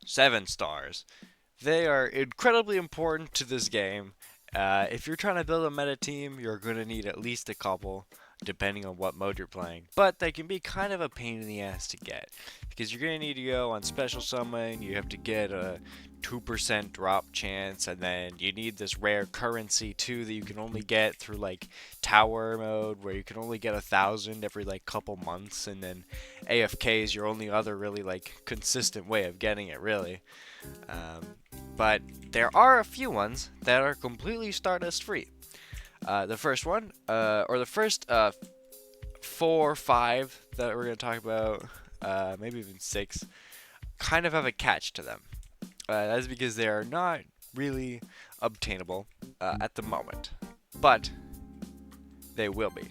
7 stars. They are incredibly important to this game. If you're trying to build a meta team, you're going to need at least a couple, depending on what mode you're playing. But they can be kind of a pain in the ass to get, because you're going to need to go on special summon, you have to get a 2% drop chance, and then you need this rare currency too that you can only get through like tower mode, where you can only get 1,000 every like couple months, and then AFK is your only other really like consistent way of getting it, really. Um, but there are a few ones that are completely Stardust free. The first one, or the first 4 or 5 that we're going to talk about, maybe even 6, kind of have a catch to them. That is because they are not really obtainable at the moment, but they will be.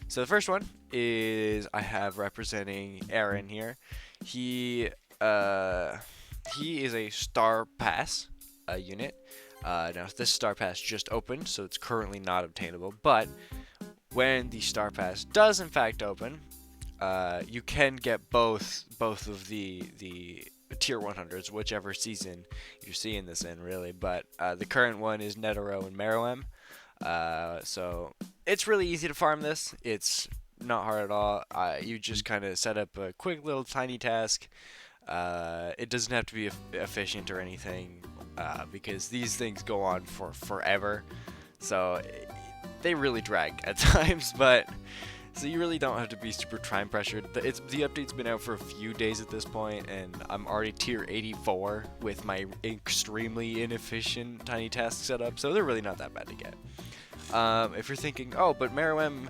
So the first one is I have representing Aaron here. He he is a Star Pass unit. Now this Star Pass just opened, so it's currently not obtainable. But when the Star Pass does in fact open, you can get both of the tier 100s, whichever season you're seeing this in, really. But the current one is Netero and Meruem. So it's really easy to farm this. It's not hard at all. You just kind of set up a quick little tiny task. It doesn't have to be efficient or anything, because these things go on for forever. So they really drag at times, but so you really don't have to be super time pressured. The update's been out for a few days at this point, and I'm already tier 84 with my extremely inefficient tiny task setup, so they're really not that bad to get. If you're thinking, oh, but Meruem,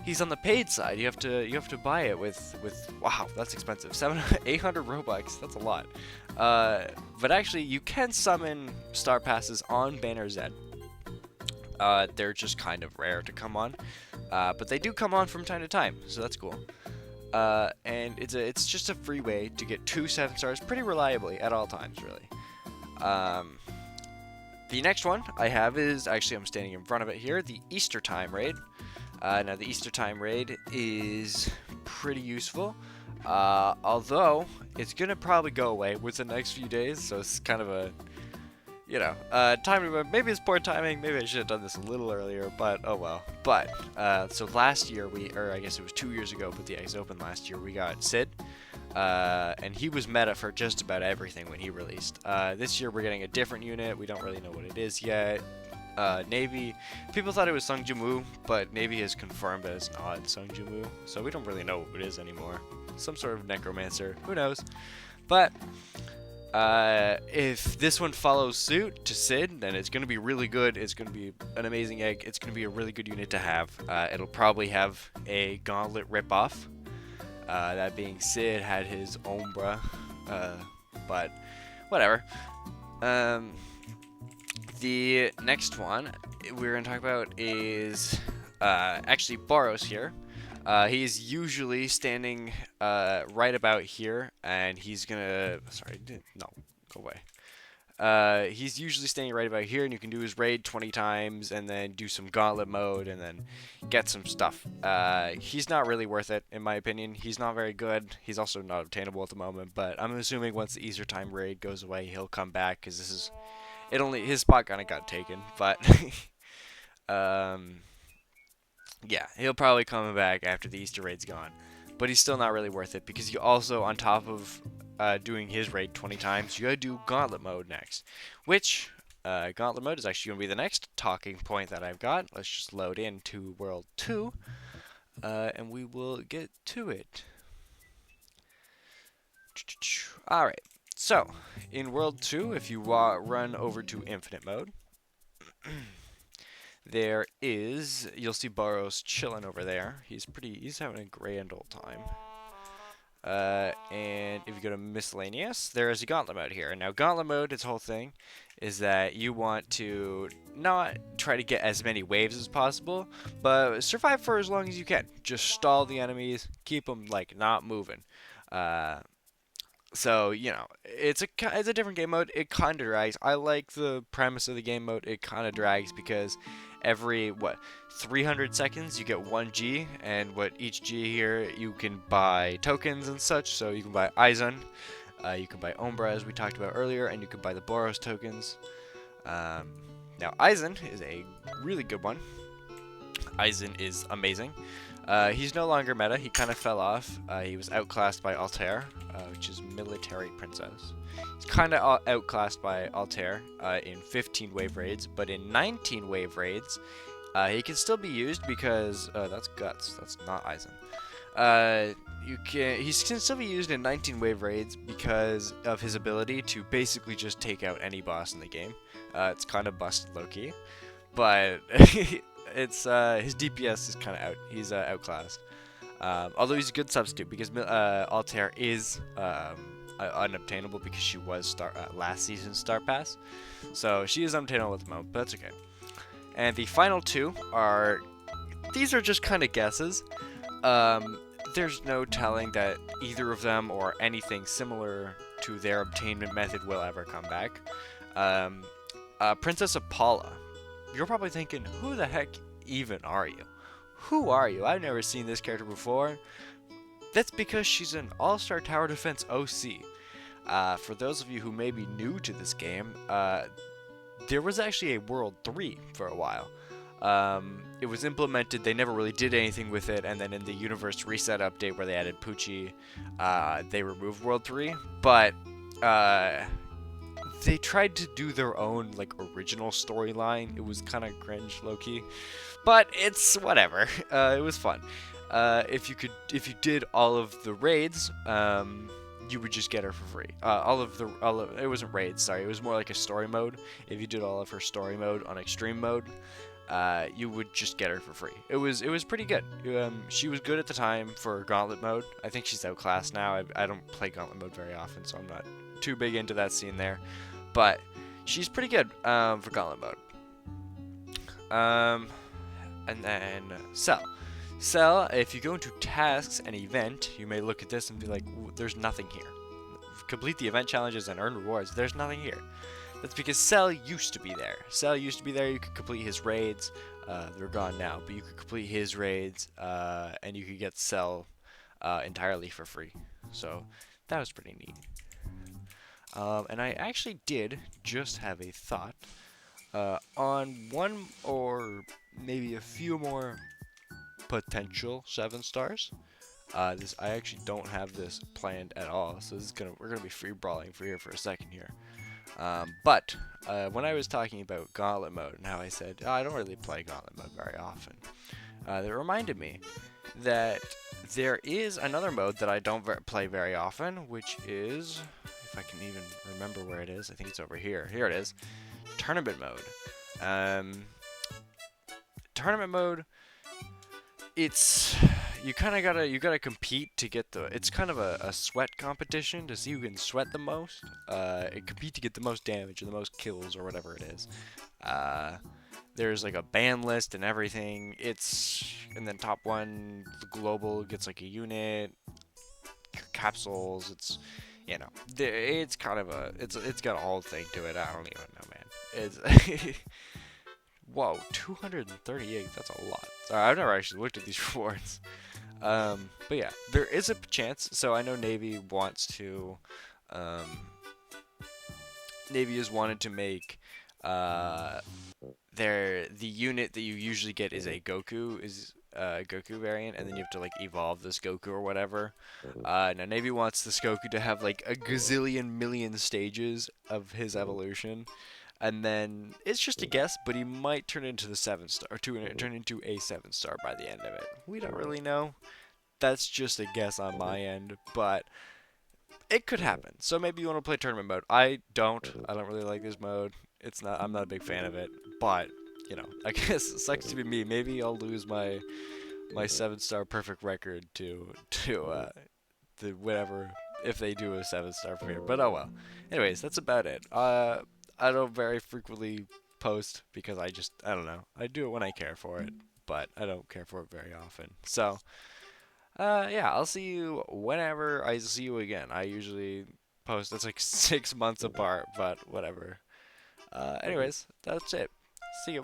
he's on the paid side. You have to buy it with wow, that's expensive. 800 Robux. That's a lot. But actually, you can summon Star Passes on Banner Z. They're just kind of rare to come on, but they do come on from time to time, so that's cool. And it's just a free way to get 2 7 stars pretty reliably at all times, really. The next one I have is actually I'm standing in front of it here, the Easter Time raid. Now the Easter Time raid is pretty useful, although it's gonna probably go away with the next few days, so it's kind of a timing. Maybe it's poor timing. Maybe I should have done this a little earlier, but oh well. But so last year or I guess it was 2 years ago, but the Eggs Open last year, we got Sid, and he was meta for just about everything when he released. This year we're getting a different unit. We don't really know what it is yet. Navy, people thought it was Sung Jimu, but Navy has confirmed that it's not Sung Jimu, so we don't really know what it is anymore. Some sort of necromancer, who knows? But if this one follows suit to Sid, then it's going to be really good. It's going to be an amazing egg. It's going to be a really good unit to have. It'll probably have a gauntlet ripoff. That being Sid had his Ombra, but whatever. The next one we're going to talk about is actually Boros here. He's usually standing right about here, and he's gonna. Sorry, no, go away. He's usually standing right about here, and you can do his raid 20 times, and then do some gauntlet mode, and then get some stuff. He's not really worth it, in my opinion. He's not very good. He's also not obtainable at the moment, but I'm assuming once the Easter Time raid goes away, he'll come back, because this is. His spot kind of got taken, but. Yeah, he'll probably come back after the Easter raid's gone. But he's still not really worth it, because you also, on top of doing his raid 20 times, you gotta do Gauntlet mode next. Which, Gauntlet mode is actually gonna be the next talking point that I've got. Let's just load into World 2, and we will get to it. Alright, so, in World 2, if you run over to Infinite mode, you'll see Boros chilling over there. He's having a grand old time. And if you go to miscellaneous, there is a gauntlet mode here. Now, gauntlet mode, its whole thing is that you want to not try to get as many waves as possible, but survive for as long as you can. Just stall the enemies, keep them like not moving. So it's a different game mode. It kind of drags. I like the premise of the game mode. It kind of drags because every 300 seconds you get 1 G, and each G here you can buy tokens and such. So you can buy Izon, You can buy Umbra, as we talked about earlier, and you can buy the Boros tokens. Um, Now, Aizen is a really good one. Aizen is amazing. He's no longer meta. He kind of fell off. He was outclassed by Altair, which is military princess. He's kind of outclassed by Altair in 15 wave raids, but in 19 wave raids, he can still be used because that's Guts. That's not Aizen. He can still be used in 19 wave raids because of his ability to basically just take out any boss in the game. It's kind of busted low key, but it's his DPS is kind of out. He's outclassed. Although he's a good substitute because Altair is unobtainable because she was last season's Star Pass, so she is unobtainable at the moment. But that's okay. And the final two are these are just kind of guesses. There's no telling that either of them or anything similar to their obtainment method will ever come back. Princess Apollo. You're probably thinking, who the heck even are you? Who are you? I've never seen this character before. That's because she's an all-star tower defense OC. For those of you who may be new to this game, there was actually a World 3 for a while. It was implemented, they never really did anything with it, and then in the Universe Reset update where they added Poochie, they removed World 3, but they tried to do their own, like, original storyline. It was kind of cringe, low-key, but it's whatever. It was fun. If you did all of the raids, you would just get her for free. It wasn't raids, sorry, it was more like a story mode. If you did all of her story mode on extreme mode, you would just get her for free. It was pretty good. She was good at the time for Gauntlet mode. I think she's outclassed now. I don't play Gauntlet mode very often, so I'm not too big into that scene there. But she's pretty good for Gauntlet mode. And then Cell. Cell, if you go into tasks and event, you may look at this and be like, there's nothing here. Complete the event challenges and earn rewards. There's nothing here. That's because Cell used to be there. Cell used to be there. You could complete his raids. They're gone now, but you could complete his raids, and you could get Cell entirely for free. So that was pretty neat. And I actually did just have a thought on one or maybe a few more potential 7 stars. I actually don't have this planned at all, so we're gonna be free brawling for a second here. But when I was talking about Gauntlet mode and how I said, oh, I don't really play Gauntlet mode very often, that reminded me that there is another mode that I don't play very often, which is, if I can even remember where it is, I think it's over here. Here it is, Tournament mode. Tournament mode, it's you gotta compete to get it's kind of a sweat competition to see who can sweat the most, compete to get the most damage or the most kills or whatever it is. There's like a ban list and everything. And then top one, the global, gets like a unit, capsules. It's, it's kind of it's got a whole thing to it. I don't even know, man. It's whoa, 238. That's a lot. Sorry, I've never actually looked at these rewards. But yeah, there is a chance. So I know Navy wants to. Navy has wanted to make the unit that you usually get is a Goku variant, and then you have to like evolve this Goku or whatever. Now Navy wants this Goku to have like a gazillion million stages of his evolution. And then it's just a guess, but he might turn into the 7-star, or turn into a 7-star by the end of it. We don't really know. That's just a guess on my end, but it could happen. So maybe you want to play tournament mode. I don't really like this mode. I'm not a big fan of it, but I guess it sucks to be me. Maybe I'll lose my 7-star perfect record to the whatever if they do a 7-star for me. But oh well. Anyways, that's about it. I don't very frequently post because I don't know. I do it when I care for it, but I don't care for it very often. So, yeah, I'll see you whenever I see you again. I usually post, it's like 6 months apart, but whatever. Anyways, that's it. See you.